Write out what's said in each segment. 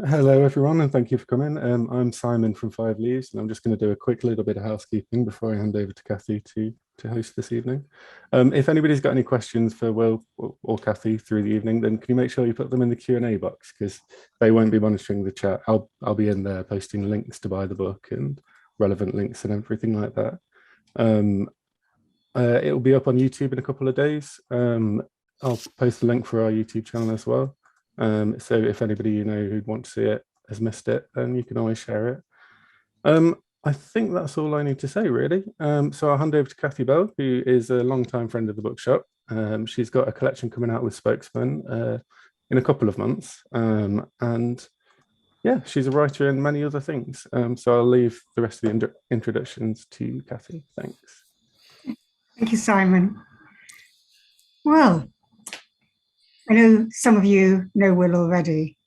Hello, everyone, and thank you for coming. I'm Simon from Five Leaves, and I'm just going to do a quick little bit of housekeeping before I hand over to Kathy to host this evening. If anybody's got any questions for Will or Kathy through the evening, then can you make sure you put them in the Q&A box, because they won't be monitoring the chat. I'll be in there posting links to buy the book and relevant links and everything like that. It'll be up on YouTube in a couple of days. I'll post the link for our YouTube channel as well. So if anybody you know who'd want to see it has missed it, then you can always share it. I think that's all I need to say, really. So I'll hand over to Kathy Bell, who is a long-time friend of the bookshop. She's got a collection coming out with Spokesman in a couple of months. And yeah, she's a writer and many other things. So I'll leave the rest of the introductions to Kathy. Thanks. Thank you, Simon. Well, I know some of you know Will already,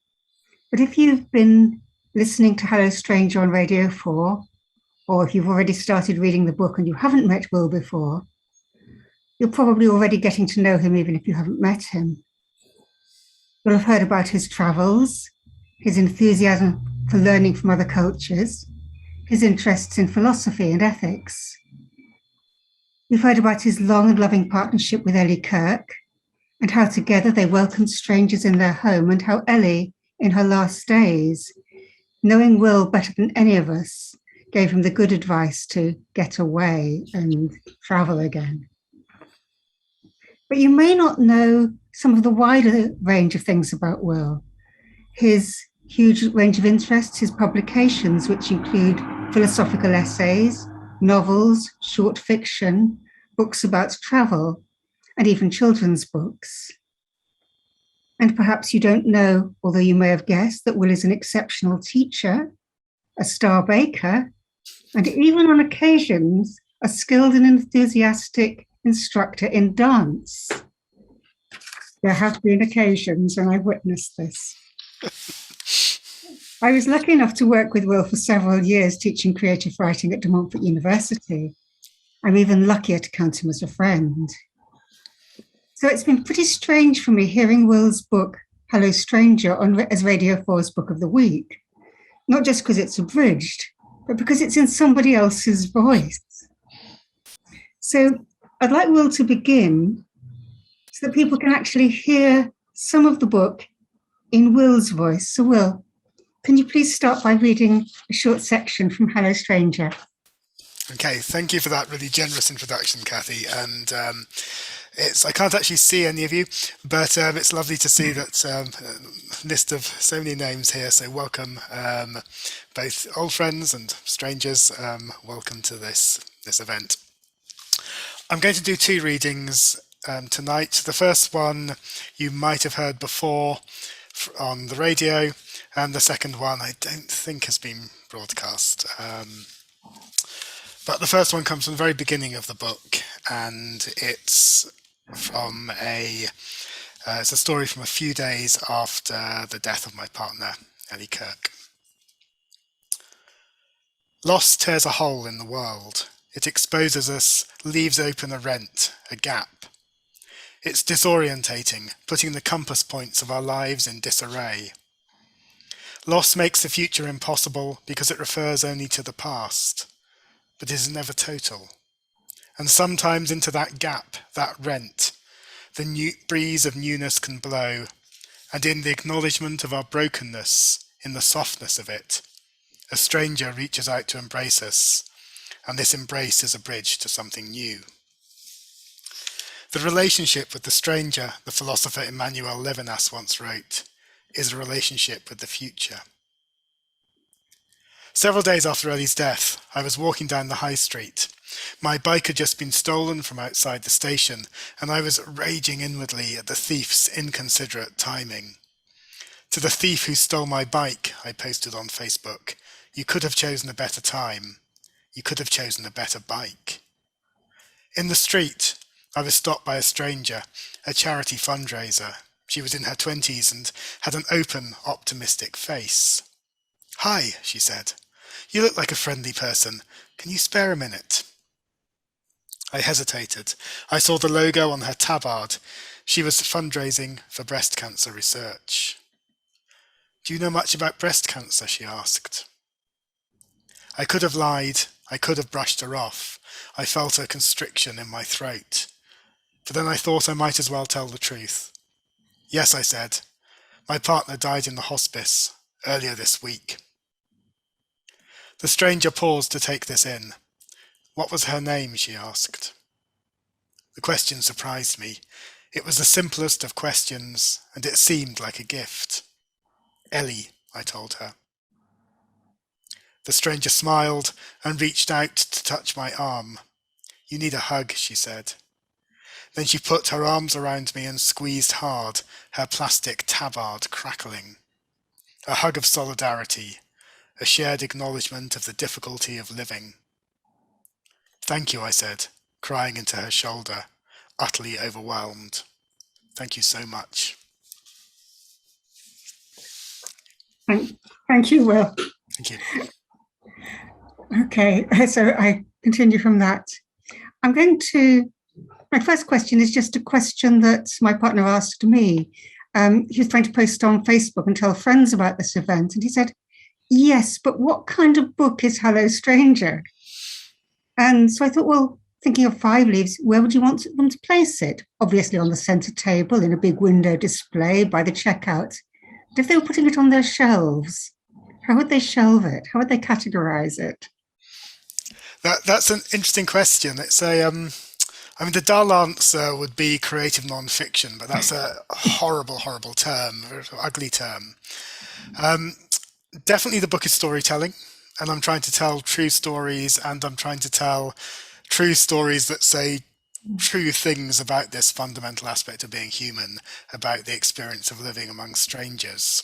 but if you've been listening to Hello Stranger on Radio 4, or if you've already started reading the book and you haven't met Will before, you're probably already getting to know him even if you haven't met him. You'll have heard about his travels, his enthusiasm for learning from other cultures, his interests in philosophy and ethics. You've heard about his long and loving partnership with Ellie Kirk, and how together they welcomed strangers in their home, and how Ellie, in her last days, knowing Will better than any of us, gave him the good advice to get away and travel again. But you may not know some of the wider range of things about Will. His huge range of interests, his publications, which include philosophical essays, novels, short fiction, books about travel, and even children's books. And perhaps you don't know, although you may have guessed, that Will is an exceptional teacher, a star baker, and even on occasions, a skilled and enthusiastic instructor in dance. There have been occasions when I've witnessed this. I was lucky enough to work with Will for several years teaching creative writing at De Montfort University. I'm even luckier to count him as a friend. So it's been pretty strange for me hearing Will's book, Hello Stranger, as Radio 4's Book of the Week. Not just because it's abridged, but because it's in somebody else's voice. So I'd like Will to begin so that people can actually hear some of the book in Will's voice. So Will, can you please start by reading a short section from Hello Stranger? Okay, thank you for that really generous introduction, Kathy. And I can't actually see any of you, but it's lovely to see that list of so many names here. So welcome, both old friends and strangers. Welcome to this event. I'm going to do two readings tonight. The first one you might have heard before on the radio, and the second one I don't think has been broadcast. But the first one comes from the very beginning of the book, and it's from it's a story from a few days after the death of my partner, Ellie Kirk. Loss tears a hole in the world. It exposes us, leaves open a rent, a gap. It's disorientating, putting the compass points of our lives in disarray. Loss makes the future impossible because it refers only to the past, but is never total. And sometimes into that gap, that rent, the new breeze of newness can blow, and in the acknowledgement of our brokenness, in the softness of it, a stranger reaches out to embrace us, and this embrace is a bridge to something new. The relationship with the stranger, the philosopher Emmanuel Levinas once wrote, is a relationship with the future. Several days after Ellie's death, I was walking down the high street. My bike had just been stolen from outside the station, and I was raging inwardly at the thief's inconsiderate timing. To the thief who stole my bike, I posted on Facebook, you could have chosen a better time. You could have chosen a better bike. In the street, I was stopped by a stranger, a charity fundraiser. She was in her 20s and had an open, optimistic face. "Hi," she said. "You look like a friendly person. Can you spare a minute?" I hesitated. I saw the logo on her tabard. She was fundraising for breast cancer research. Do you know much about breast cancer? She asked. I could have lied. I could have brushed her off. I felt a constriction in my throat. But then I thought I might as well tell the truth. Yes, I said. My partner died in the hospice earlier this week. The stranger paused to take this in. What was her name? She asked. The question surprised me. It was the simplest of questions, and it seemed like a gift. Ellie, I told her. The stranger smiled and reached out to touch my arm. You need a hug, she said. Then she put her arms around me and squeezed hard, her plastic tabard crackling. A hug of solidarity, a shared acknowledgement of the difficulty of living. Thank you, I said, crying into her shoulder, utterly overwhelmed. Thank you so much. Thank you, Will. Thank you. Okay, so I continue from that. My first question is just a question that my partner asked me. He was trying to post on Facebook and tell friends about this event. And he said, yes, but what kind of book is Hello Stranger? And so I thought, well, thinking of Five Leaves, where would you want them to place it? Obviously on the center table in a big window display by the checkout. But if they were putting it on their shelves, how would they shelve it? How would they categorize it? That's an interesting question. It's the dull answer would be creative non-fiction, but that's a horrible, horrible term, an ugly term. Definitely the book is storytelling, and I'm trying to tell true stories, and I'm trying to tell true stories that say true things about this fundamental aspect of being human, about the experience of living among strangers.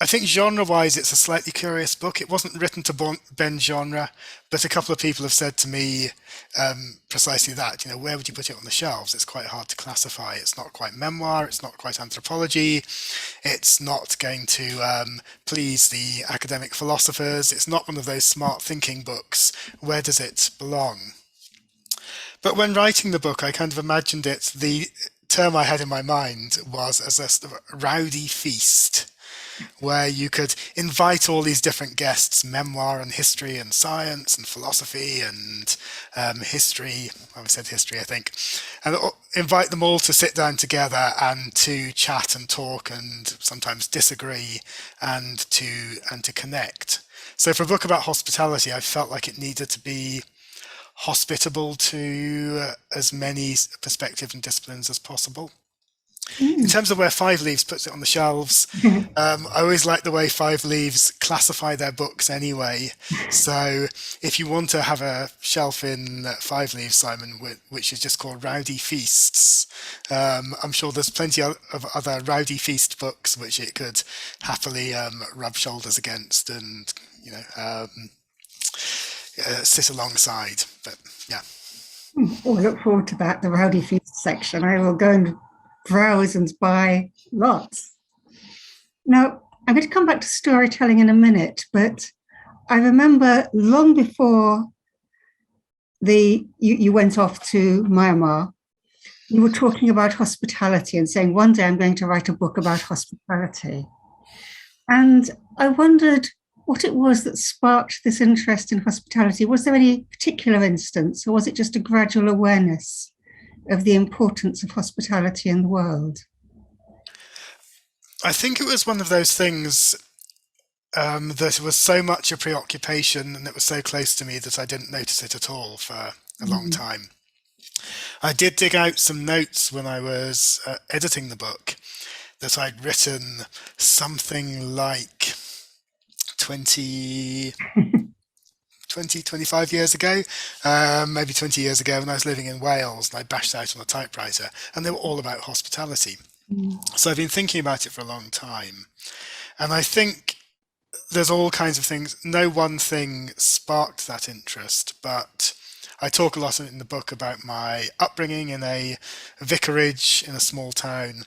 I think genre-wise, it's a slightly curious book. It wasn't written to bend genre, but a couple of people have said to me precisely that. Where would you put it on the shelves? It's quite hard to classify. It's not quite memoir. It's not quite anthropology. It's not going to please the academic philosophers. It's not one of those smart thinking books. Where does it belong? But when writing the book, I kind of imagined it. The term I had in my mind was as a sort of rowdy feast, where you could invite all these different guests, memoir and history and science and philosophy and history, I've said history, I think, and invite them all to sit down together and to chat and talk and sometimes disagree and to connect. So for a book about hospitality, I felt like it needed to be hospitable to as many perspectives and disciplines as possible. In terms of where Five Leaves puts it on the shelves, I always like the way Five Leaves classify their books anyway. So if you want to have a shelf in Five Leaves, Simon, which is just called Rowdy Feasts, I'm sure there's plenty of other Rowdy Feast books which it could happily rub shoulders against and, sit alongside. But yeah. Oh, I look forward to that, the Rowdy Feast section. I will go and browse and buy lots. Now, I'm going to come back to storytelling in a minute, but I remember long before you went off to Myanmar, you were talking about hospitality and saying, one day I'm going to write a book about hospitality. And I wondered what it was that sparked this interest in hospitality. Was there any particular instance, or was it just a gradual awareness of the importance of hospitality in the world? I think it was one of those things that was so much a preoccupation and it was so close to me that I didn't notice it at all for a long time. I did dig out some notes when I was editing the book that I'd written something like 25 years ago, maybe 20 years ago, when I was living in Wales and I bashed out on a typewriter, and they were all about hospitality. So I've been thinking about it for a long time. And I think there's all kinds of things. No one thing sparked that interest, but I talk a lot in the book about my upbringing in a vicarage in a small town,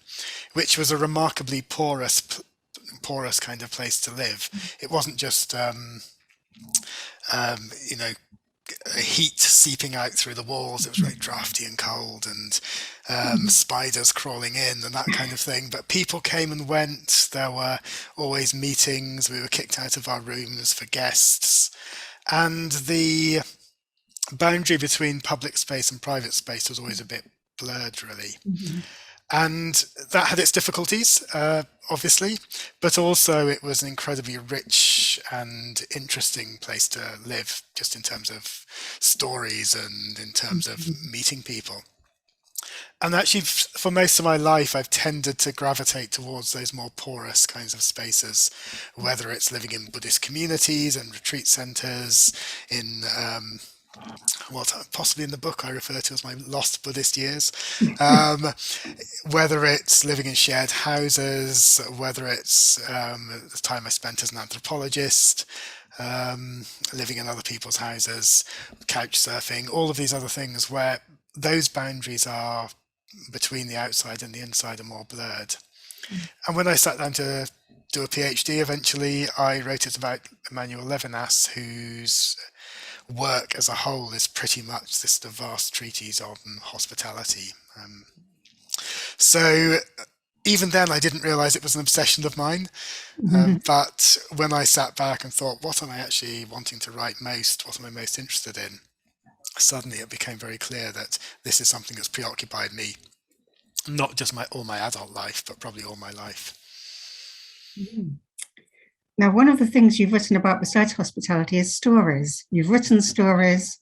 which was a remarkably porous kind of place to live. It wasn't just heat seeping out through the walls. It was very drafty and cold, and spiders crawling in and that kind of thing. But people came and went. There were always meetings. We were kicked out of our rooms for guests. And the boundary between public space and private space was always a bit blurred, really. And that had its difficulties, obviously, but also it was an incredibly rich and interesting place to live, just in terms of stories and in terms of meeting people. And actually, for most of my life, I've tended to gravitate towards those more porous kinds of spaces, whether it's living in Buddhist communities and retreat centers, in what possibly in the book I refer to as my lost Buddhist years, whether it's living in shared houses, whether it's the time I spent as an anthropologist, living in other people's houses, couch surfing, all of these other things where those boundaries are between the outside and the inside are more blurred. And when I sat down to do a PhD, eventually I wrote it about Emmanuel Levinas, whose work as a whole is pretty much this vast treatise on hospitality. So even then I didn't realize it was an obsession of mine, but when I sat back and thought, what am I actually wanting to write most, what am I most interested in, suddenly it became very clear that this is something that's preoccupied me, not just all my adult life, but probably all my life. Now, one of the things you've written about besides hospitality is stories. You've written stories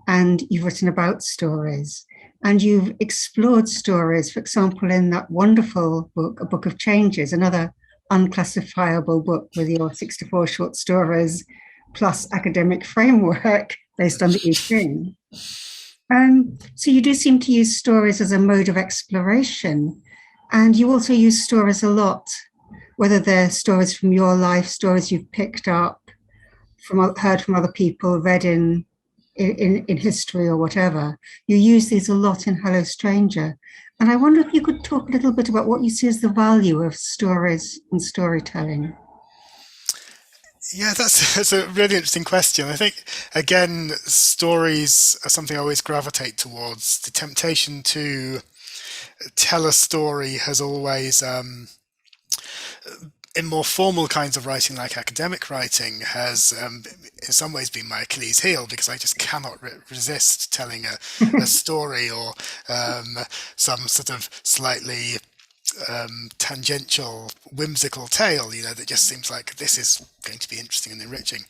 and you've written about stories, and you've explored stories, for example, in that wonderful book, A Book of Changes, another unclassifiable book with your 64 short stories plus academic framework based on the I Ching. So you do seem to use stories as a mode of exploration, and you also use stories a lot, whether they're stories from your life, stories you've picked up, heard from other people, read in history or whatever. You use these a lot in Hello Stranger. And I wonder if you could talk a little bit about what you see as the value of stories and storytelling. Yeah, that's a really interesting question. I think, again, stories are something I always gravitate towards. The temptation to tell a story has always, in more formal kinds of writing, like academic writing, has in some ways been my Achilles heel, because I just cannot resist telling a story or some sort of slightly tangential, whimsical tale, that just seems like this is going to be interesting and enriching.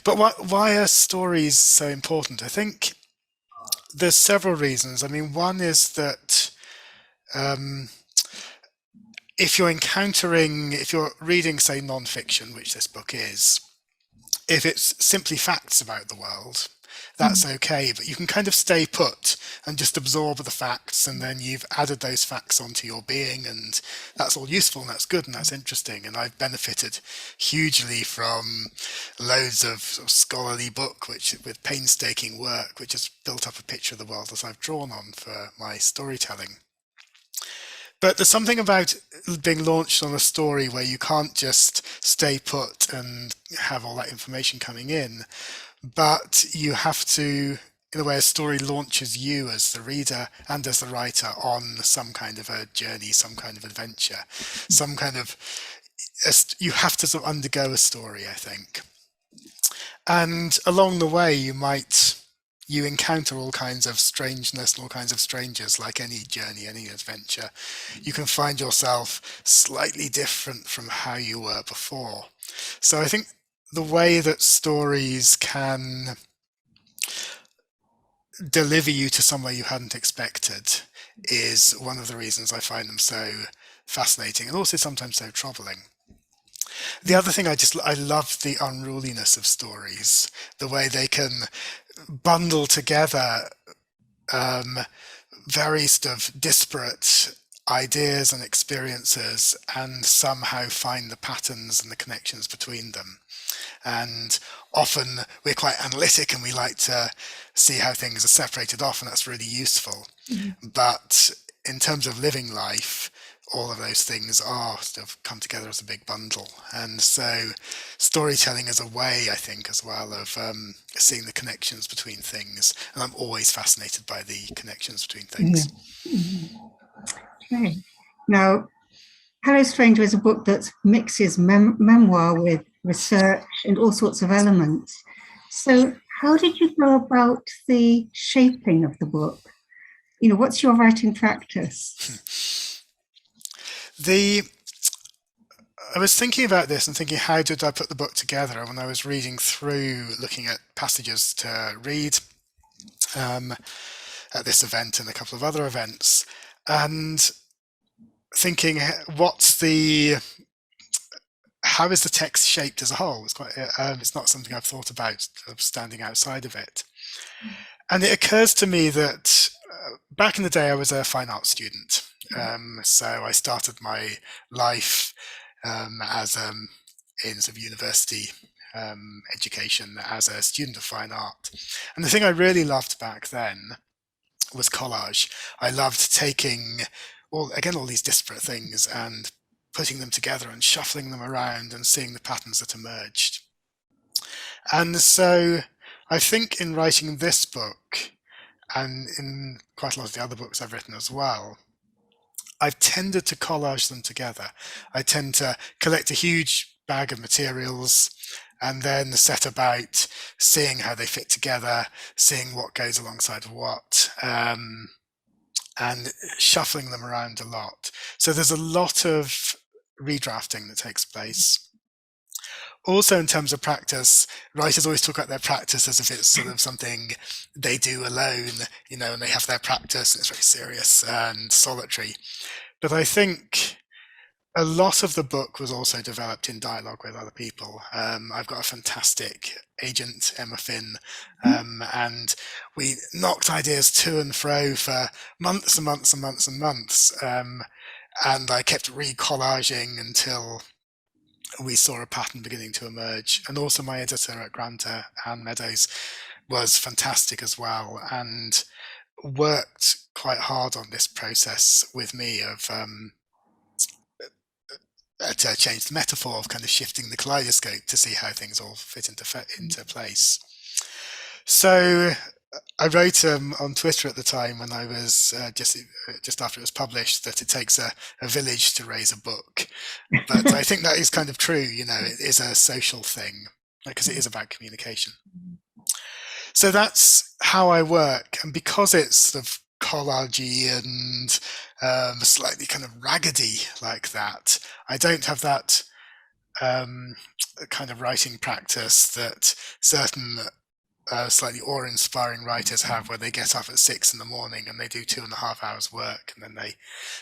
But why are stories so important? I think there's several reasons. I mean, one is that if you're reading, say, non-fiction, which this book is, if it's simply facts about the world, that's okay, but you can kind of stay put and just absorb the facts, and then you've added those facts onto your being, and that's all useful and that's good and that's interesting. And I've benefited hugely from loads of scholarly book with painstaking work, which has built up a picture of the world that I've drawn on for my storytelling. But there's something about being launched on a story where you can't just stay put and have all that information coming in, but you have to, in a way, a story launches you as the reader and as the writer on some kind of a journey, some kind of adventure, you have to sort of undergo a story, I think. And along the way, you encounter all kinds of strangeness and all kinds of strangers, like any journey, any adventure. You can find yourself slightly different from how you were before. So I think the way that stories can deliver you to somewhere you hadn't expected is one of the reasons I find them so fascinating, and also sometimes so troubling. The other thing, I love the unruliness of stories, the way they can bundle together very sort of disparate ideas and experiences and somehow find the patterns and the connections between them. And often we're quite analytic and we like to see how things are separated off, and that's really useful. But in terms of living life, all of those things are sort of come together as a big bundle. And so storytelling is a way, I think, as well, of seeing the connections between things. And I'm always fascinated by the connections between things. Okay. Now, Hello Stranger is a book that mixes memoir with research and all sorts of elements. So how did you go about the shaping of the book? You know, what's your writing practice? I was thinking about this and thinking, how did I put the book together? When I was reading through, looking at passages to read at this event and a couple of other events, and thinking, how is the text shaped as a whole? It's not something I've thought about standing outside of it. And it occurs to me that back in the day, I was a fine arts student. So I started my life as in sort of university education as a student of fine art. And the thing I really loved back then was collage. I loved taking all these disparate things and putting them together and shuffling them around and seeing the patterns that emerged. And so I think in writing this book, and in quite a lot of the other books I've written as well, I've tended to collage them together. I tend to collect a huge bag of materials and then set about seeing how they fit together, seeing what goes alongside what, and shuffling them around a lot. So there's a lot of redrafting that takes place. Also, in terms of practice, writers always talk about their practice as if it's sort of something they do alone, you know, and they have their practice and it's very serious and solitary. But I think a lot of the book was also developed in dialogue with other people. I've got a fantastic agent, Emma Finn, and we knocked ideas to and fro for months and months and months and months. And I kept recollaging until we saw a pattern beginning to emerge. And also my editor at Granta, Anne Meadows, was fantastic as well and worked quite hard on this process with me of to change the metaphor of kind of shifting the kaleidoscope to see how things all fit into place. So I wrote on Twitter at the time when I was just after it was published that it takes a village to raise a book. But I think that is kind of true, you know, it is a social thing because it is about communication. So that's how I work. And because it's sort of collagey and slightly kind of raggedy like that, I don't have that kind of writing practice that certain slightly awe-inspiring writers have, where they get up at 6 in the morning and they do 2.5 hours work, and then they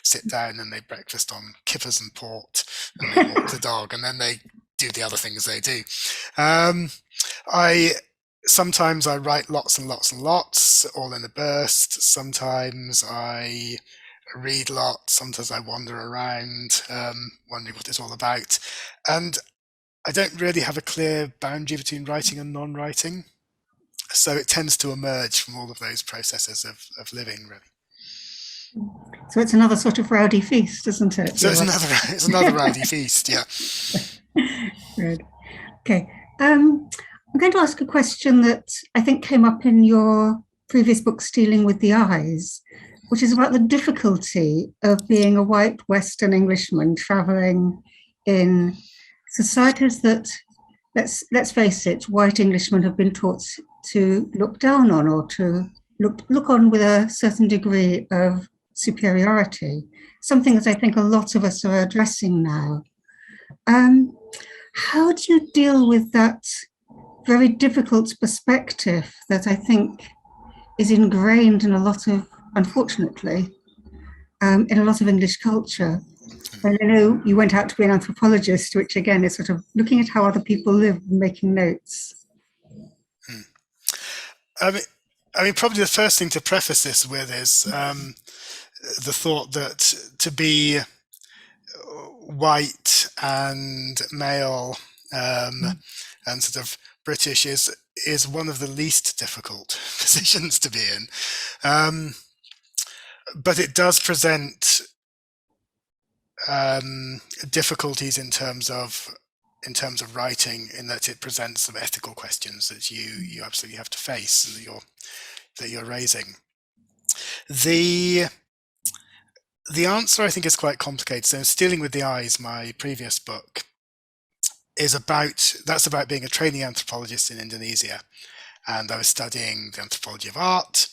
sit down and they breakfast on kippers and port, and they walk the dog, and then they do the other things they do. Sometimes I write lots and lots and lots, all in a burst. Sometimes I read lots. Sometimes I wander around, wondering what it's all about. And I don't really have a clear boundary between writing and non-writing. So it tends to emerge from all of those processes of living, really. So it's another sort of rowdy feast, isn't it? So it's another rowdy feast, yeah. Good. Okay. I'm going to ask a question that I think came up in your previous book, Stealing with the Eyes, which is about the difficulty of being a white Western Englishman traveling in societies that, let's face it, white Englishmen have been taught to look down on, or to look on with a certain degree of superiority, something that I think a lot of us are addressing now. How do you deal with that very difficult perspective that I think is ingrained in a lot of, unfortunately, in a lot of English culture? And I know you went out to be an anthropologist, which again is sort of looking at how other people live and making notes. I mean, probably the first thing to preface this with is the thought that to be white and male and sort of British is one of the least difficult positions to be in, but it does present difficulties in terms of writing, in that it presents some ethical questions that you absolutely have to face, that you're raising. The answer, I think, is quite complicated. So Stealing with the Eyes, my previous book, is about being a trainee anthropologist in Indonesia. And I was studying the anthropology of art,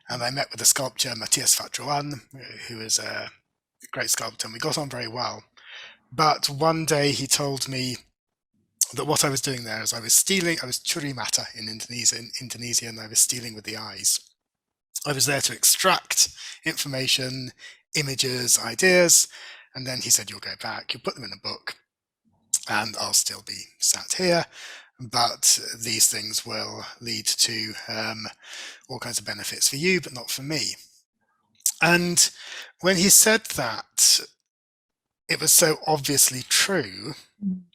and I met with the sculptor Matthias Fatruan, who is a great sculptor, and we got on very well. But one day he told me that what I was doing there is I was curi mata in Indonesia, and I was stealing with the eyes. I was there to extract information, images, ideas, and then he said, you'll go back, you'll put them in a book, and I'll still be sat here, but these things will lead to all kinds of benefits for you, but not for me. And when he said that, it was so obviously true.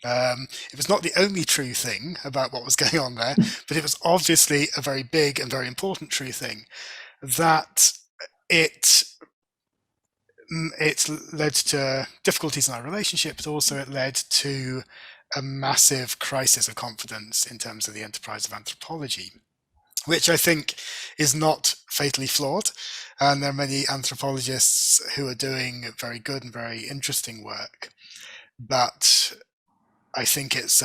It was not the only true thing about what was going on there, but it was obviously a very big and very important true thing, that it led to difficulties in our relationship, but also it led to a massive crisis of confidence in terms of the enterprise of anthropology, which I think is not fatally flawed. And there are many anthropologists who are doing very good and very interesting work. But I think it's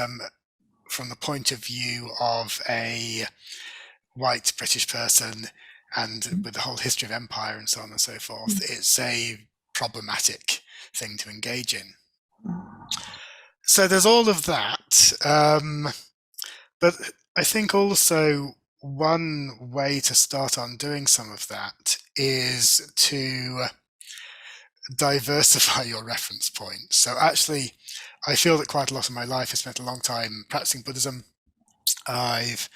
from the point of view of a white British person, and with the whole history of empire and so on and so forth, it's a problematic thing to engage in. So there's all of that. But I think also one way to start on doing some of that is to diversify your reference points. So actually, I feel that quite a lot of my life I spent a long time practicing Buddhism. I've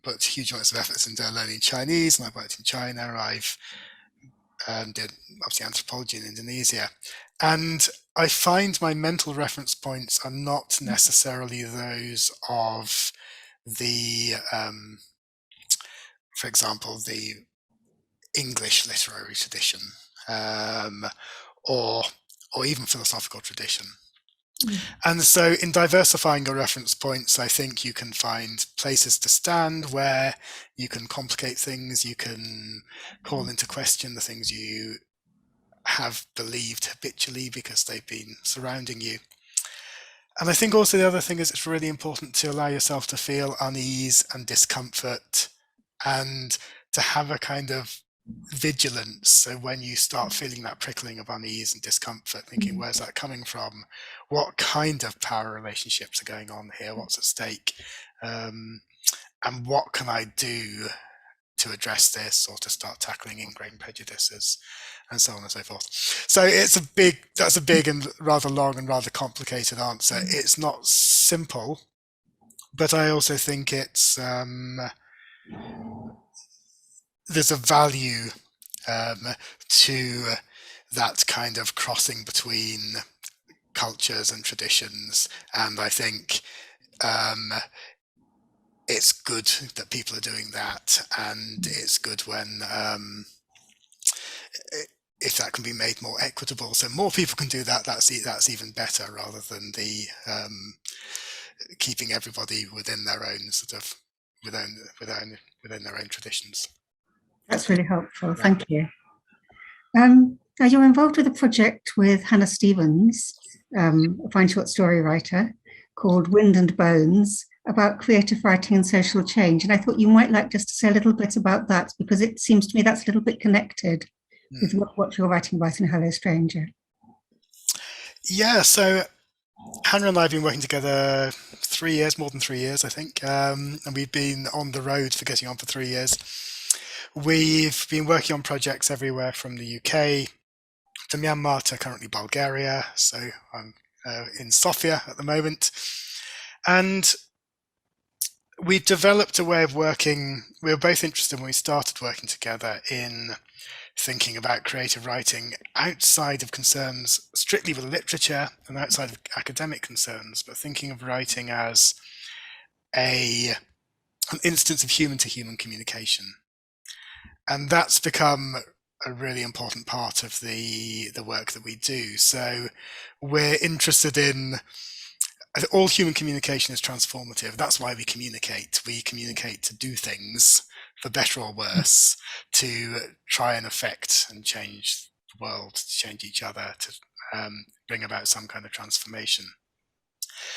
put huge amounts of efforts into learning Chinese, and I've worked in China. I've did obviously anthropology in Indonesia, and I find my mental reference points are not necessarily those of the, for example, the English literary tradition, or even philosophical tradition. And so in diversifying your reference points, I think you can find places to stand where you can complicate things, you can call into question the things you have believed habitually because they've been surrounding you. And I think also the other thing is it's really important to allow yourself to feel unease and discomfort, and to have a kind of vigilance. So when you start feeling that prickling of unease and discomfort, thinking, where's that coming from? What kind of power relationships are going on here? What's at stake? And what can I do to address this, or to start tackling ingrained prejudices, and so on and so forth. So that's a big and rather long and rather complicated answer. It's not simple, but I also think it's there's a value to that kind of crossing between cultures and traditions, and I think it's good that people are doing that, and it's good when if that can be made more equitable, so more people can do that, that's even better, rather than the keeping everybody within their own sort of within their own traditions. That's really helpful. Thank you. Now you're involved with a project with Hannah Stevens, a fine short story writer, called Wind and Bones, about creative writing and social change. And I thought you might like just to say a little bit about that, because it seems to me that's a little bit connected with what you're writing about in Hello Stranger. Yeah, so Hannah and I have been working together 3 years, more than 3 years, I think, and we've been on the road for getting on for 3 years. We've been working on projects everywhere from the UK to Myanmar to currently Bulgaria. So I'm in Sofia at the moment. And we developed a way of working. We were both interested when we started working together in thinking about creative writing outside of concerns strictly with literature and outside of academic concerns, but thinking of writing as an instance of human-to-human communication. And that's become a really important part of the work that we do. So we're interested in all human communication is transformative. That's why we communicate. We communicate to do things, for better or worse, to try and affect and change the world, to change each other, to bring about some kind of transformation.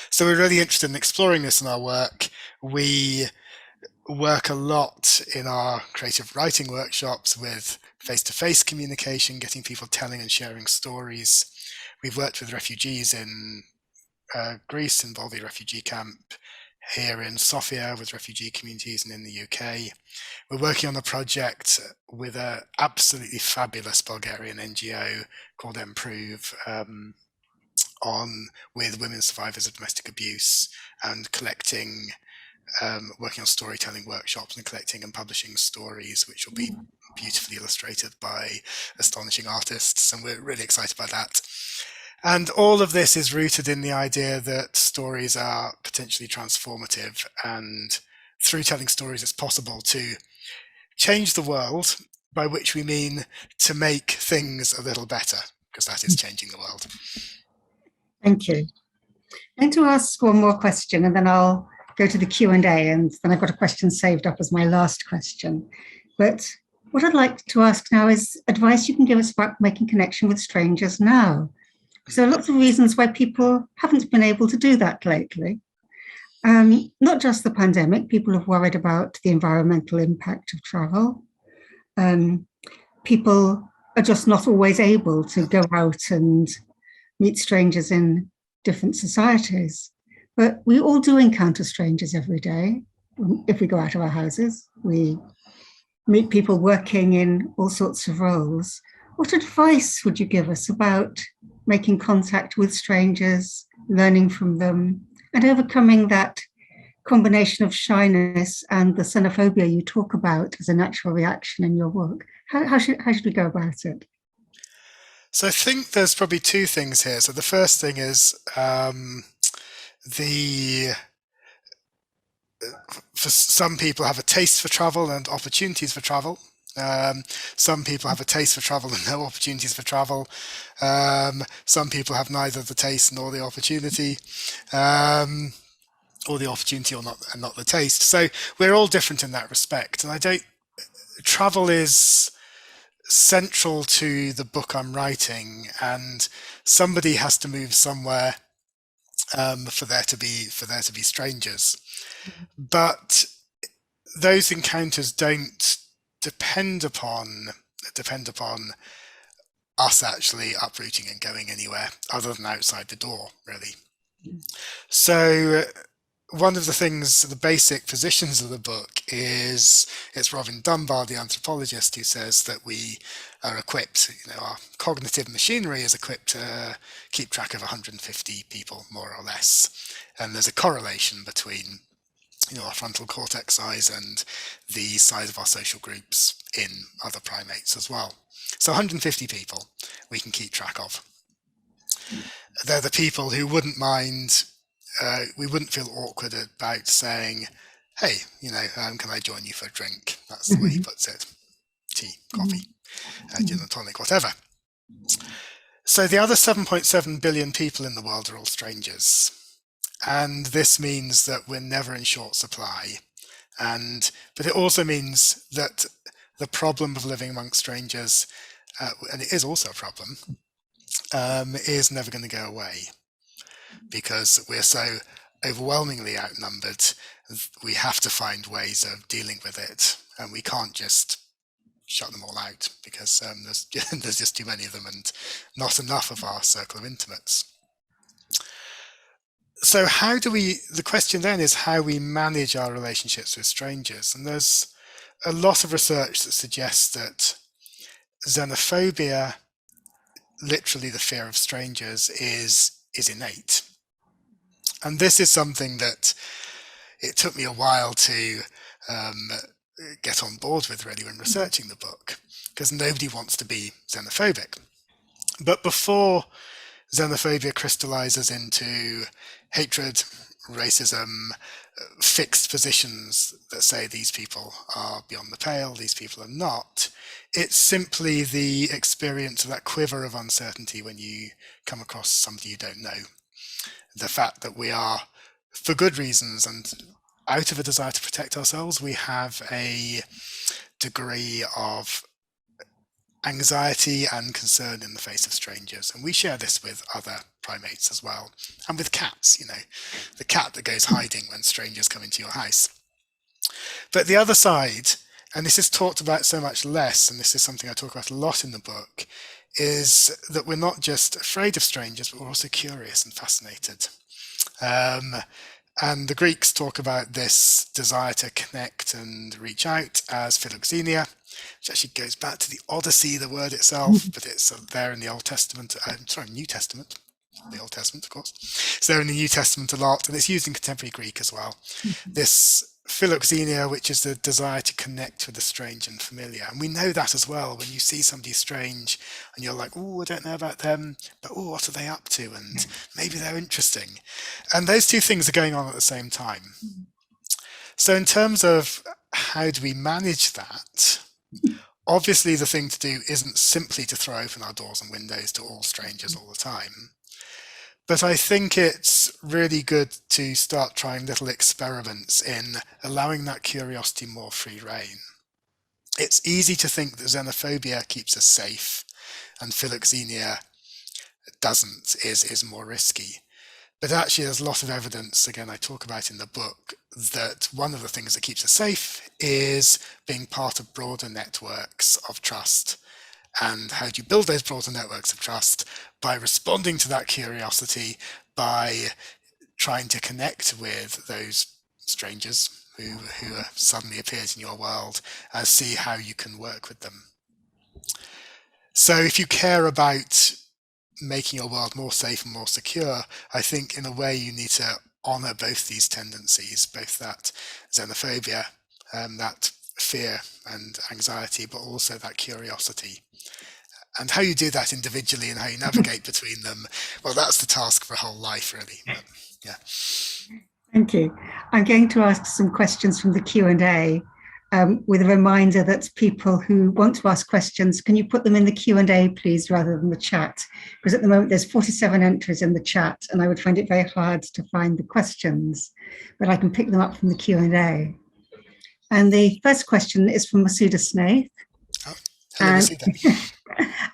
So we're really interested in exploring this in our work. We work a lot in our creative writing workshops with face-to-face communication, getting people telling and sharing stories. We've worked with refugees in Greece, in Volvi refugee camp, here in Sofia with refugee communities, and in the UK. We're working on a project with an absolutely fabulous Bulgarian NGO called Improve, with women survivors of domestic abuse, and collecting, working on storytelling workshops and collecting and publishing stories, which will be beautifully illustrated by astonishing artists, and we're really excited by that. And all of this is rooted in the idea that stories are potentially transformative, and through telling stories it's possible to change the world, by which we mean to make things a little better, because that is changing the world. Thank you. I'm going to ask one more question, and then I'll go to the Q&A, and then I've got a question saved up as my last question. But what I'd like to ask now is advice you can give us about making connection with strangers now. So lots of reasons why people haven't been able to do that lately. Not just the pandemic, people have worried about the environmental impact of travel. People are just not always able to go out and meet strangers in different societies. But we all do encounter strangers every day. If we go out of our houses, we meet people working in all sorts of roles. What advice would you give us about making contact with strangers, learning from them, and overcoming that combination of shyness and the xenophobia you talk about as a natural reaction in your work? How should we go about it? So I think there's probably two things here. So the first thing is for some people have a taste for travel and opportunities for travel. Some people have a taste for travel and no opportunities for travel. Some people have neither the taste nor the opportunity, or the opportunity or not, and not the taste. So we're all different in that respect. And travel is central to the book I'm writing, and somebody has to move somewhere for there to be strangers. But those encounters don't depend upon us actually uprooting and going anywhere other than outside the door, really. So one of the basic positions of the book is, it's Robin Dunbar, the anthropologist, who says that we are equipped, our cognitive machinery is equipped to keep track of 150 people, more or less. And there's a correlation between our frontal cortex size and the size of our social groups in other primates as well. So 150 people we can keep track of. They're the people who wouldn't mind, we wouldn't feel awkward about saying, hey, can I join you for a drink? That's the way he puts it. Tea, coffee, gin and tonic, whatever. So the other 7.7 billion people in the world are all strangers. And this means that we're never in short supply. But it also means that the problem of living amongst strangers, and it is also a problem, is never going to go away, because we're so overwhelmingly outnumbered. We have to find ways of dealing with it, and we can't just shut them all out, because there's just too many of them and not enough of our circle of intimates. So the question then is how we manage our relationships with strangers. And there's a lot of research that suggests that xenophobia, literally the fear of strangers, is innate. And this is something that it took me a while to get on board with, really, when researching the book, because nobody wants to be xenophobic. But before xenophobia crystallizes into hatred, racism, fixed positions that say these people are beyond the pale, these people are not, It's simply the experience of that quiver of uncertainty when you come across somebody you don't know. The fact that we are, for good reasons and out of a desire to protect ourselves, we have a degree of anxiety and concern in the face of strangers. And we share this with other primates as well. And with cats, the cat that goes hiding when strangers come into your house. But the other side, and this is talked about so much less, and this is something I talk about a lot in the book, is that we're not just afraid of strangers, but we're also curious and fascinated. And the Greeks talk about this desire to connect and reach out as philoxenia, which actually goes back to the Odyssey, the word itself, but it's there in the Old Testament, New Testament, the Old Testament, of course. It's there in the New Testament a lot, and it's used in contemporary Greek as well. This philoxenia, which is the desire to connect with the strange and familiar. And we know that as well when you see somebody strange and you're like, oh, I don't know about them, but oh, what are they up to? And maybe they're interesting. And those two things are going on at the same time. So in terms of how do we manage that, obviously the thing to do isn't simply to throw open our doors and windows to all strangers all the time. But I think it's really good to start trying little experiments in allowing that curiosity more free rein. It's easy to think that xenophobia keeps us safe and philoxenia doesn't, is more risky. But actually there's a lot of evidence, again, I talk about in the book, that one of the things that keeps us safe is being part of broader networks of trust. And how do you build those broader networks of trust? By responding to that curiosity, by trying to connect with those strangers who have suddenly appeared in your world and see how you can work with them. So if you care about making your world more safe and more secure, I think in a way you need to honor both these tendencies, both that xenophobia, that fear and anxiety, but also that curiosity. And how you do that individually and how you navigate between them, well, that's the task for a whole life, really. But, yeah. Thank you. I'm going to ask some questions from the Q&A with a reminder that people who want to ask questions, can you put them in the Q&A, please, rather than the chat? Because at the moment there's 47 entries in the chat and I would find it very hard to find the questions, but I can pick them up from the Q&A. And the first question is from Masuda Snaith. Oh, hello, Masuda.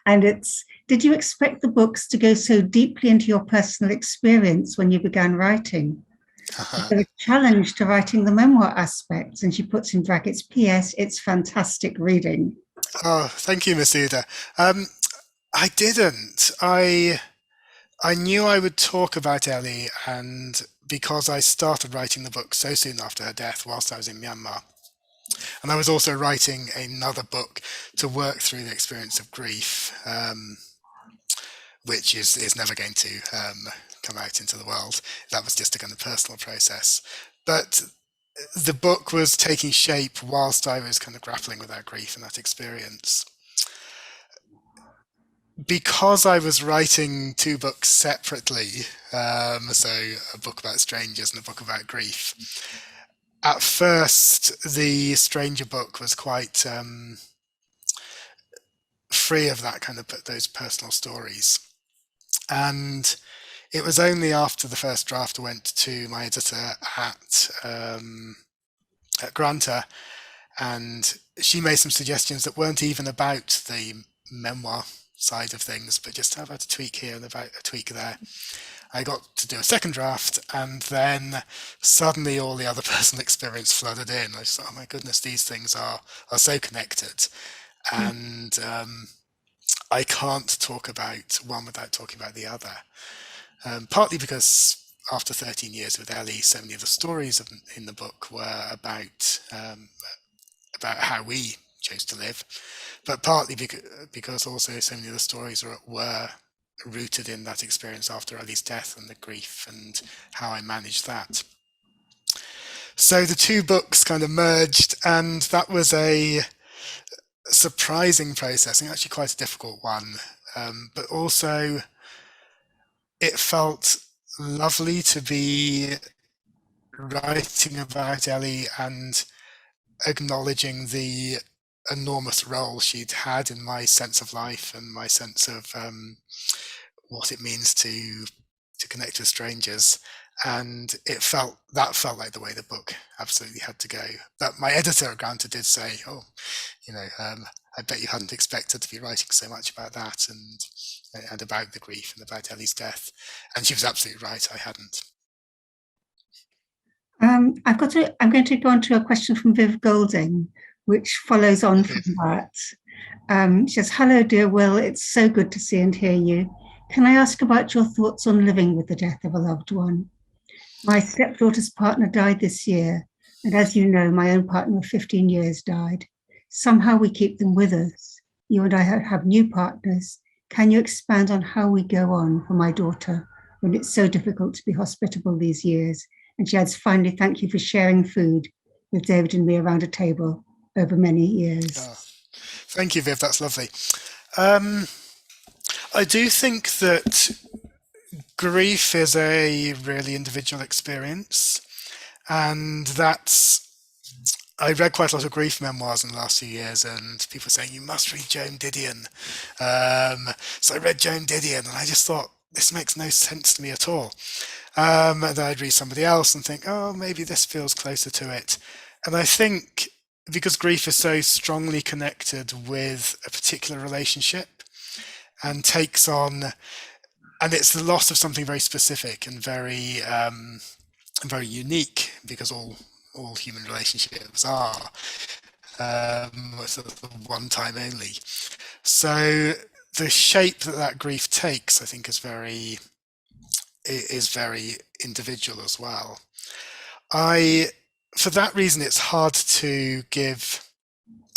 And it's, did you expect the books to go so deeply into your personal experience when you began writing? Is there a challenge to writing the memoir aspects? And she puts in brackets, P.S., it's fantastic reading. Oh, thank you, Masuda. I didn't. I knew I would talk about Ellie, and because I started writing the book so soon after her death whilst I was in Myanmar. And I was also writing another book to work through the experience of grief, which is never going to come out into the world. That was just a kind of personal process. But the book was taking shape whilst I was kind of grappling with that grief and that experience. Because I was writing two books separately, so a book about strangers and a book about grief, at first, the stranger book was quite free of that kind of those personal stories. And it was only after the first draft went to my editor at Granta, and she made some suggestions that weren't even about the memoir side of things, but just about a tweak here and about a tweak there. I got to do a second draft, and then suddenly all the other personal experience flooded in. I just thought, oh my goodness, these things are so connected. And I can't talk about one without talking about the other. Partly because after 13 years with Ellie, so many of the stories in the book were about how we chose to live, but partly because also so many of the stories were rooted in that experience after Ellie's death and the grief and how I managed that. So the two books kind of merged, and that was a surprising process, and actually quite a difficult one, but also it felt lovely to be writing about Ellie and acknowledging the enormous role she'd had in my sense of life and my sense of what it means to connect with strangers. And felt like the way the book absolutely had to go. But my editor, granted, did say, "Oh, I bet you hadn't expected to be writing so much about that and about the grief and about Ellie's death." And she was absolutely right. I hadn't. I'm going to go on to a question from Viv Golding, which follows on from that. She says, "Hello, dear Will. It's so good to see and hear you. Can I ask about your thoughts on living with the death of a loved one? My stepdaughter's partner died this year, and as you know, my own partner of 15 years died. Somehow we keep them with us. You and I have new partners. Can you expand on how we go on for my daughter when it's so difficult to be hospitable these years?" And she adds, "Finally, thank you for sharing food with David and me around a table over many years." Oh, thank you, Viv. That's lovely. I do think that grief is a really individual experience, and I read quite a lot of grief memoirs in the last few years, and people saying, "You must read Joan Didion." So I read Joan Didion, and I just thought, this makes no sense to me at all. And then I'd read somebody else and think, "Oh, maybe this feels closer to it." And I think because grief is so strongly connected with a particular relationship and takes on, and it's the loss of something very specific and very unique, because all human relationships are sort of one time only. So the shape that grief takes, I think, is very individual as well. For that reason, it's hard to give.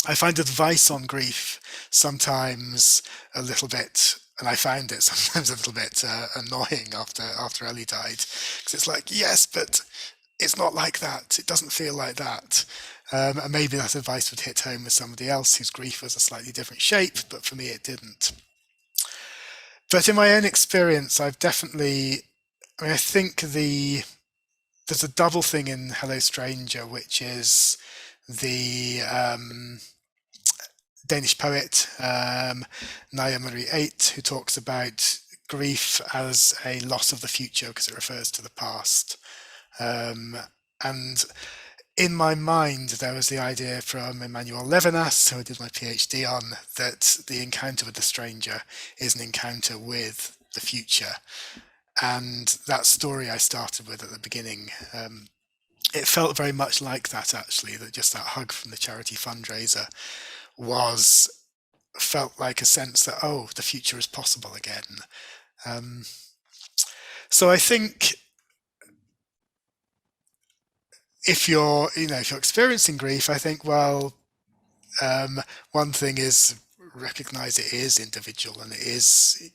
I find advice on grief sometimes a little bit, and I found it sometimes a little bit annoying after Ellie died, because it's like, yes, but it's not like that. It doesn't feel like that. And maybe that advice would hit home with somebody else whose grief was a slightly different shape, but for me it didn't. But in my own experience, I think there's a double thing in Hello Stranger, which is the Danish poet Naja Marie Eight, who talks about grief as a loss of the future because it refers to the past. And in my mind, there was the idea from Emmanuel Levinas, who I did my PhD on, that the encounter with the stranger is an encounter with the future. And that story I started with at the beginning, it felt very much like that, actually, that just that hug from the charity fundraiser felt like a sense that, oh, the future is possible again. So I think if you're experiencing grief, I think, well, one thing is recognize it is individual, and it is,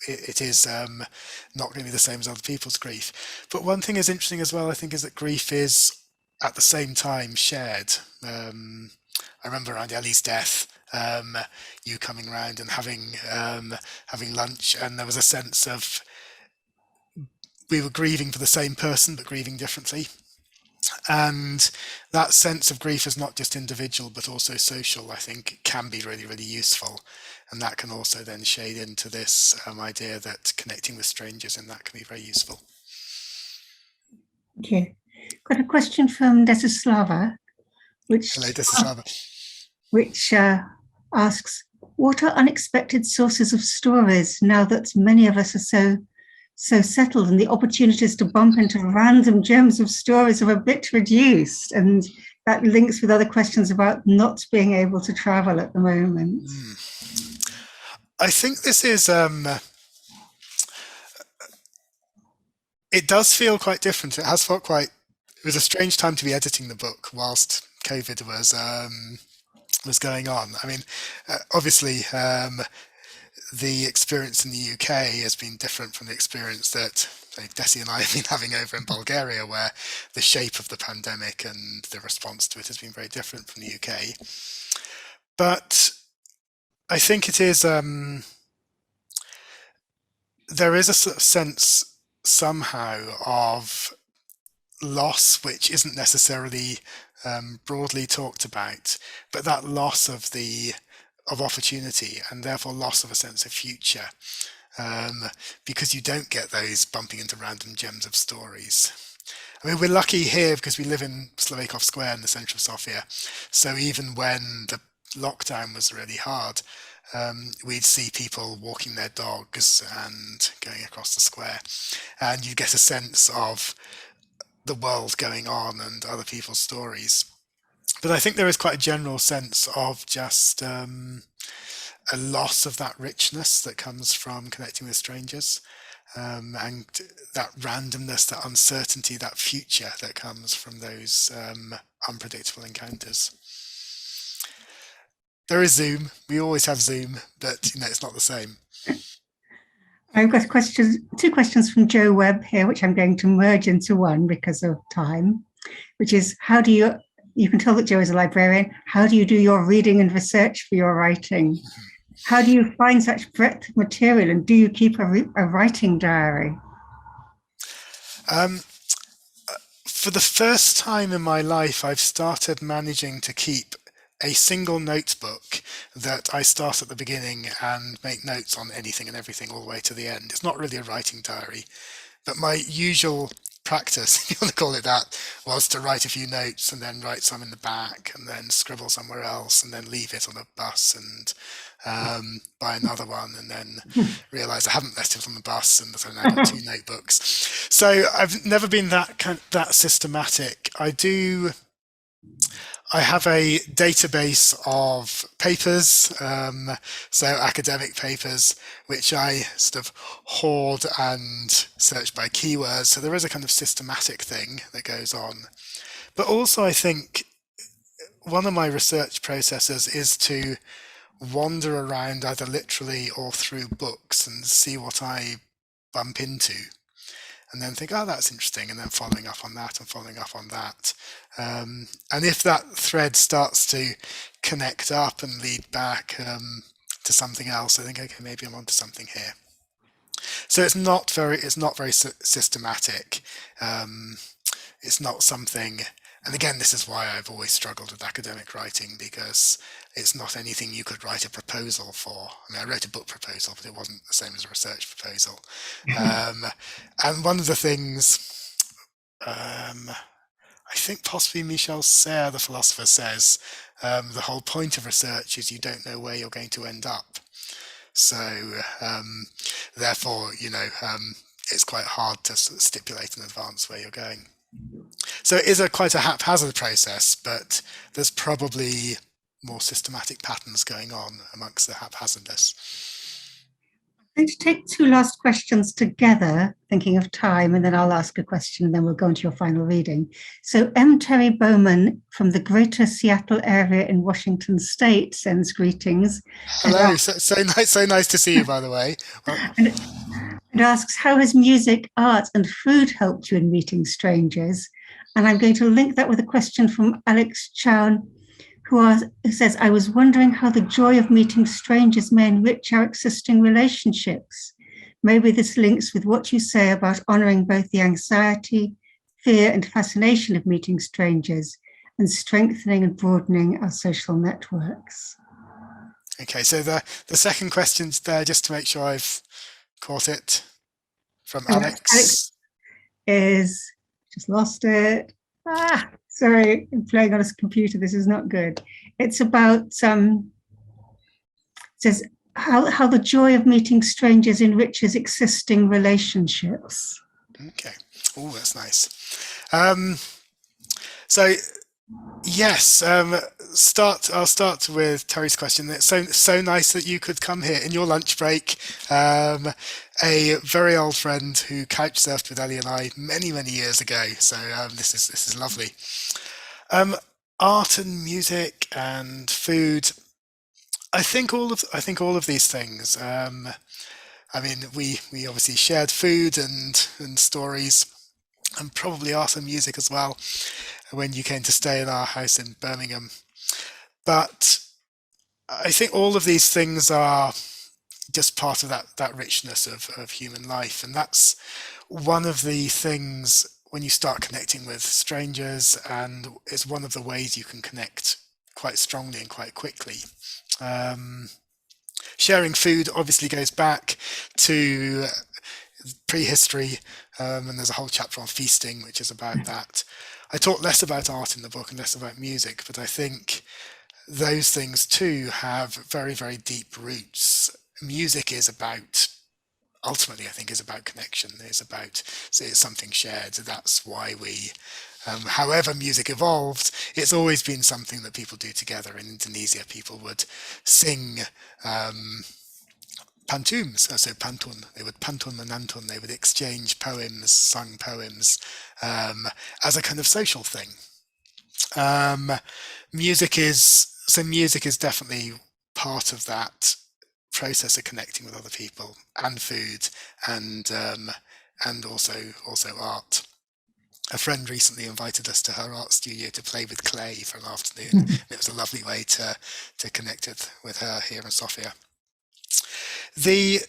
it is not going to be the same as other people's grief. But one thing is interesting as well, I think, is that grief is at the same time shared. I remember around Ellie's death, you coming around and having lunch, and there was a sense of we were grieving for the same person but grieving differently. And that sense of grief is not just individual but also social, I think, can be really, really useful. And that can also then shade into this idea that connecting with strangers in that can be very useful. Thank you. Got a question from Desislava, Hello, Desislava. Which asks, what are unexpected sources of stories now that many of us are so settled, and the opportunities to bump into random gems of stories are a bit reduced? And that links with other questions about not being able to travel at the moment. I think this is, it does feel quite different. It was a strange time to be editing the book whilst COVID was going on. I mean, obviously, the experience in the UK has been different from the experience that Desi and I have been having over in Bulgaria, where the shape of the pandemic and the response to it has been very different from the UK. But I think it is, there is a sort of sense somehow of loss, which isn't necessarily broadly talked about, but that loss of opportunity, and therefore loss of a sense of future, because you don't get those bumping into random gems of stories. I mean, we're lucky here because we live in Slovakia Square in the centre of Sofia. So even when the lockdown was really hard, we'd see people walking their dogs and going across the square, and you get a sense of the world going on and other people's stories. But I think there is quite a general sense of just a loss of that richness that comes from connecting with strangers, and that randomness, that uncertainty, that future that comes from those unpredictable encounters. There is Zoom. We always have Zoom, but it's not the same. I've got two questions from Joe Webb here, which I'm going to merge into one because of time, which is how do you can tell that Joe is a librarian, how do you do your reading and research for your writing? How do you find such breadth of material, and do you keep a writing diary? For the first time in my life, I've started managing to keep a single notebook that I start at the beginning and make notes on anything and everything all the way to the end. It's not really a writing diary, but my usual practice, if you want to call it that, was to write a few notes and then write some in the back and then scribble somewhere else and then leave it on a bus and buy another one and then realise I haven't left it on the bus, and so now I've got two notebooks. So I've never been that systematic. I have a database of papers, so academic papers, which I sort of hoard and search by keywords. So there is a kind of systematic thing that goes on. But also I think one of my research processes is to wander around either literally or through books and see what I bump into, and then think, oh, that's interesting, and then following up on that and following up on that. And if that thread starts to connect up and lead back to something else, I think, okay, maybe I'm onto something here. So it's not very systematic. It's not something, and again, this is why I've always struggled with academic writing, because it's not anything you could write a proposal for. I mean, I wrote a book proposal, but it wasn't the same as a research proposal. And one of the things, I think possibly Michel Serres, the philosopher, says, the whole point of research is you don't know where you're going to end up. So therefore, it's quite hard to stipulate in advance where you're going. So it is quite a haphazard process, but there's probably more systematic patterns going on amongst the haphazardness. I'm going to take two last questions together, thinking of time, and then I'll ask a question, and then we'll go into your final reading. So M. Terry Bowman from the Greater Seattle area in Washington State sends greetings. Hello, so nice to see you, by the way. And asks, how has music, art, and food helped you in meeting strangers? And I'm going to link that with a question from Alex Chown, who says, I was wondering how the joy of meeting strangers may enrich our existing relationships. Maybe this links with what you say about honoring both the anxiety, fear, and fascination of meeting strangers and strengthening and broadening our social networks. Okay, so the second question's there, just to make sure I've caught it, from Alex. Alex is, just lost it. Sorry, I'm playing on a computer. This is not good. It's about, it says, how the joy of meeting strangers enriches existing relationships. Okay. Oh, that's nice. So, yes, I'll start with Terry's question. It's so nice that you could come here in your lunch break. A very old friend who couch surfed with Ellie and I many years ago. So this is lovely. Art and music and food. I think all of these things. I mean, we obviously shared food and stories, and probably art and music as well, when you came to stay in our house in Birmingham. But I think all of these things are just part of that richness of human life. And that's one of the things when you start connecting with strangers, and it's one of the ways you can connect quite strongly and quite quickly. Sharing food obviously goes back to prehistory, and there's a whole chapter on feasting which is about that. I talk less about art in the book and less about music, but I think those things too have very, very deep roots. Music is about, ultimately I think, is about connection, it's something shared. That's why we, however music evolved, it's always been something that people do together. In Indonesia, people would sing pantums, so pantun, they would pantun menantun, they would exchange poems, sung poems, as a kind of social thing. Music is definitely part of that process of connecting with other people, and food, and also art. A friend recently invited us to her art studio to play with clay for an afternoon. It was a lovely way to connect with her here in Sofia. The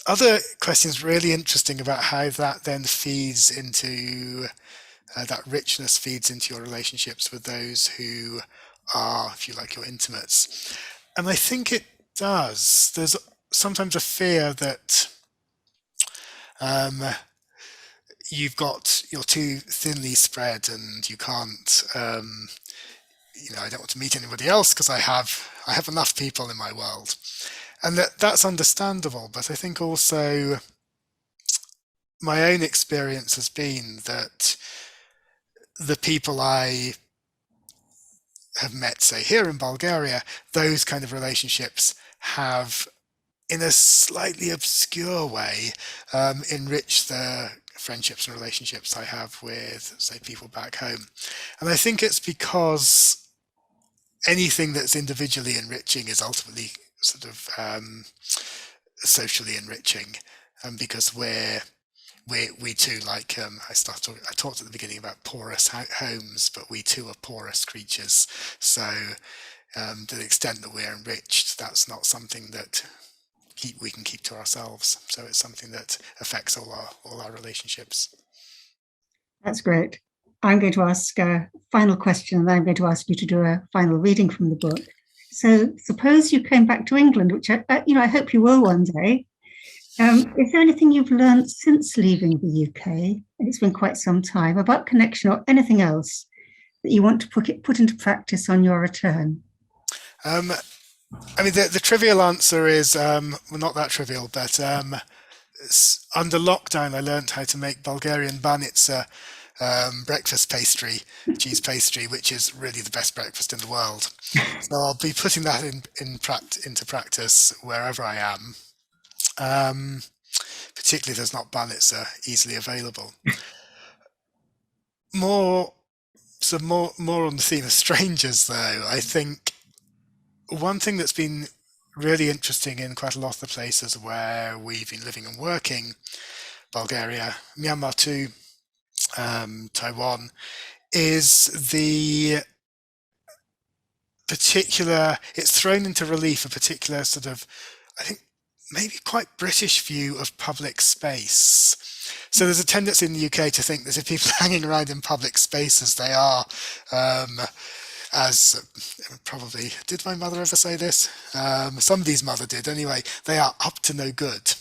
other question is really interesting about how that then feeds into that richness feeds into your relationships with those who are, if you like, your intimates. And I think it does. There's sometimes a fear that you're too thinly spread and you can't, I don't want to meet anybody else because I have enough people in my world. And that's understandable, but I think also my own experience has been that the people I have met, say, here in Bulgaria, those kind of relationships have, in a slightly obscure way, enriched the friendships and relationships I have with, say, people back home. And I think it's because anything that's individually enriching is ultimately sort of socially enriching, because we too, like I talked at the beginning about porous homes, but we too are porous creatures. So to the extent that we're enriched, that's not something that we can keep to ourselves. So it's something that affects all our relationships. That's great. I'm going to ask a final question, and then I'm going to ask you to do a final reading from the book. So suppose you came back to England, which I hope you will one day. Is there anything you've learned since leaving the UK, and it's been quite some time, about connection or anything else that you want to put into practice on your return? The trivial answer is, well, not that trivial, but under lockdown I learned how to make Bulgarian banitsa breakfast pastry, cheese pastry, which is really the best breakfast in the world. So I'll be putting that into practice wherever I am. Particularly if there's not banitsa easily available. More on the theme of strangers, though. I think one thing that's been really interesting in quite a lot of the places where we've been living and working, Bulgaria, Myanmar too, Taiwan, is the particular, it's thrown into relief a particular sort of, I think, maybe quite British view of public space. So there's a tendency in the UK to think that if people are hanging around in public spaces, they are, as probably, did my mother ever say this? Somebody's mother did anyway, they are up to no good.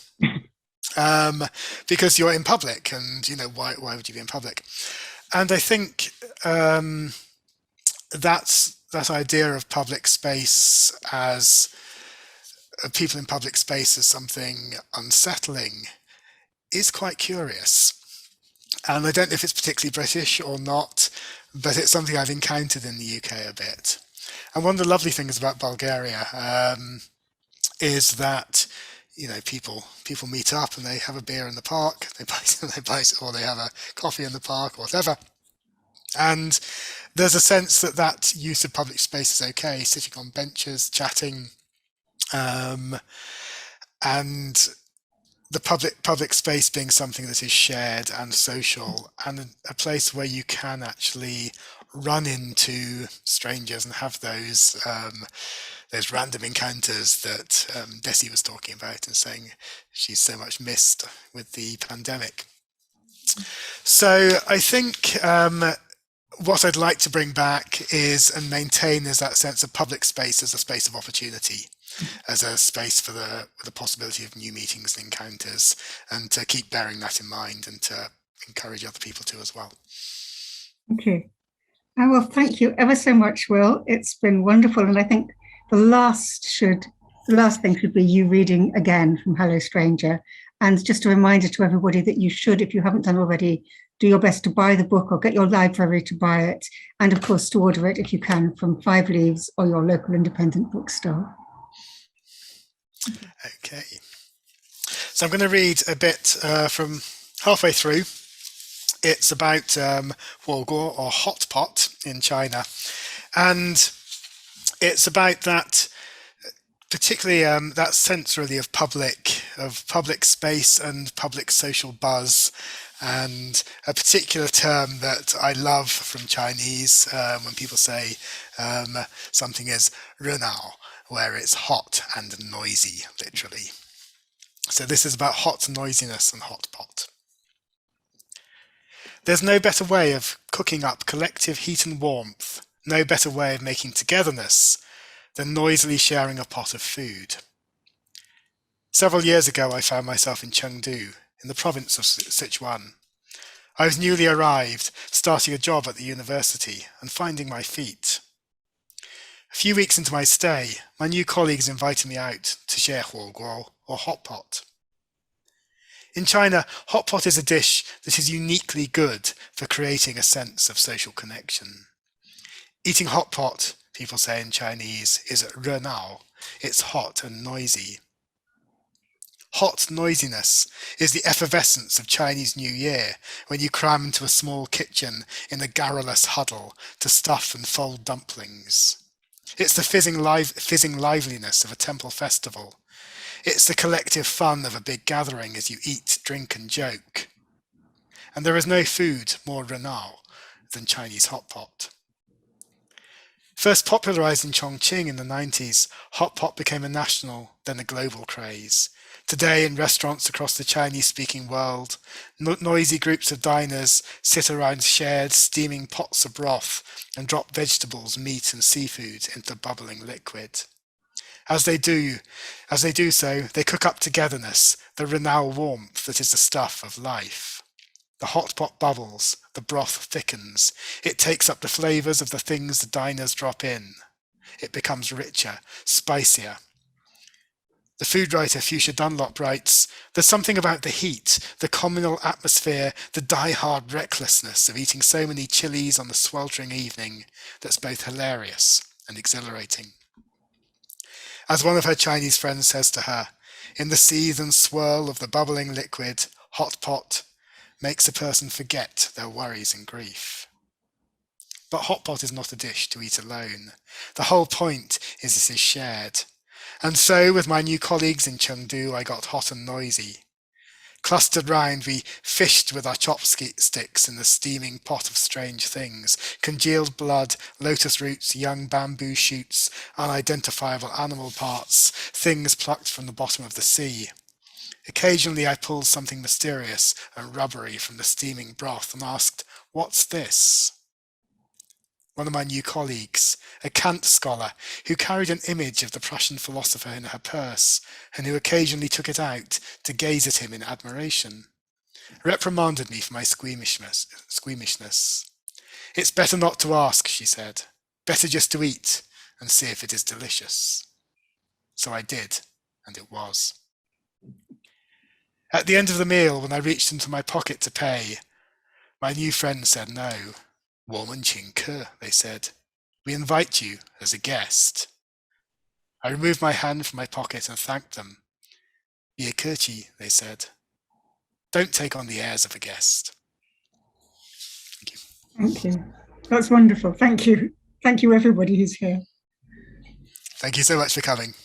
Because you're in public, and why would you be in public? And I think that idea of public space as people in public space as something unsettling is quite curious. And I don't know if it's particularly British or not, but it's something I've encountered in the UK a bit. And one of the lovely things about Bulgaria is that people meet up and they have a beer in the park, or they have a coffee in the park or whatever. And there's a sense that use of public space is okay, sitting on benches, chatting, and the public space being something that is shared and social, and a place where you can actually run into strangers and have those random encounters that Desi was talking about and saying she's so much missed with the pandemic. So I think what I'd like to bring back is and maintain is that sense of public space as a space of opportunity, as a space for the possibility of new meetings and encounters, and to keep bearing that in mind and to encourage other people to as well. Thank you. Well, thank you ever so much, Will. It's been wonderful. And I think the last thing should be you reading again from Hello Stranger. And just a reminder to everybody that you should, if you haven't done already, do your best to buy the book or get your library to buy it. And of course, to order it if you can from Five Leaves or your local independent bookstore. Okay. So I'm going to read a bit from halfway through. It's about Huoguo or hot pot in China. And it's about that, particularly that sense really of public space and public social buzz, and a particular term that I love from Chinese when people say something is renao, where it's hot and noisy, literally. So this is about hot noisiness and hot pot. There's no better way of cooking up collective heat and warmth, no better way of making togetherness than noisily sharing a pot of food. Several years ago, I found myself in Chengdu, in the province of Sichuan. I was newly arrived, starting a job at the university and finding my feet. A few weeks into my stay, my new colleagues invited me out to share huoguo, or hot pot. In China, hot pot is a dish that is uniquely good for creating a sense of social connection. Eating hot pot, people say in Chinese, is renao. It's hot and noisy. Hot noisiness is the effervescence of Chinese New Year when you cram into a small kitchen in a garrulous huddle to stuff and fold dumplings. It's the fizzing liveliness of a temple festival. It's the collective fun of a big gathering as you eat, drink and joke. And there is no food more renao than Chinese hot pot. First popularized in Chongqing in the 90s, hot pot became a national, then a global craze. Today, in restaurants across the Chinese-speaking world, noisy groups of diners sit around shared, steaming pots of broth and drop vegetables, meat and seafood into bubbling liquid. As they do so, they cook up togetherness, the renao warmth that is the stuff of life. The hot pot bubbles, the broth thickens. It takes up the flavors of the things the diners drop in. It becomes richer, spicier. The food writer Fuchsia Dunlop writes, "There's something about the heat, the communal atmosphere, the die-hard recklessness of eating so many chilies on the sweltering evening that's both hilarious and exhilarating." As one of her Chinese friends says to her, in the seethe and swirl of the bubbling liquid, hot pot makes a person forget their worries and grief. But hot pot is not a dish to eat alone. The whole point is it is shared. And so, with my new colleagues in Chengdu, I got hot and noisy. Clustered round, we fished with our chopsticks in the steaming pot of strange things, congealed blood, lotus roots, young bamboo shoots, unidentifiable animal parts, things plucked from the bottom of the sea. Occasionally I pulled something mysterious and rubbery from the steaming broth and asked, "What's this?" One of my new colleagues, a Kant scholar who carried an image of the Prussian philosopher in her purse and who occasionally took it out to gaze at him in admiration, reprimanded me for my squeamishness. "It's better not to ask," she said. "Better just to eat and see if it is delicious." So I did, and it was. At the end of the meal, when I reached into my pocket to pay, my new friends said no. 我们请客, they said. "We invite you as a guest." I removed my hand from my pocket and thanked them. "别客气," they said. "Don't take on the airs of a guest." Thank you. Thank you. That's wonderful. Thank you. Thank you, everybody who's here. Thank you so much for coming.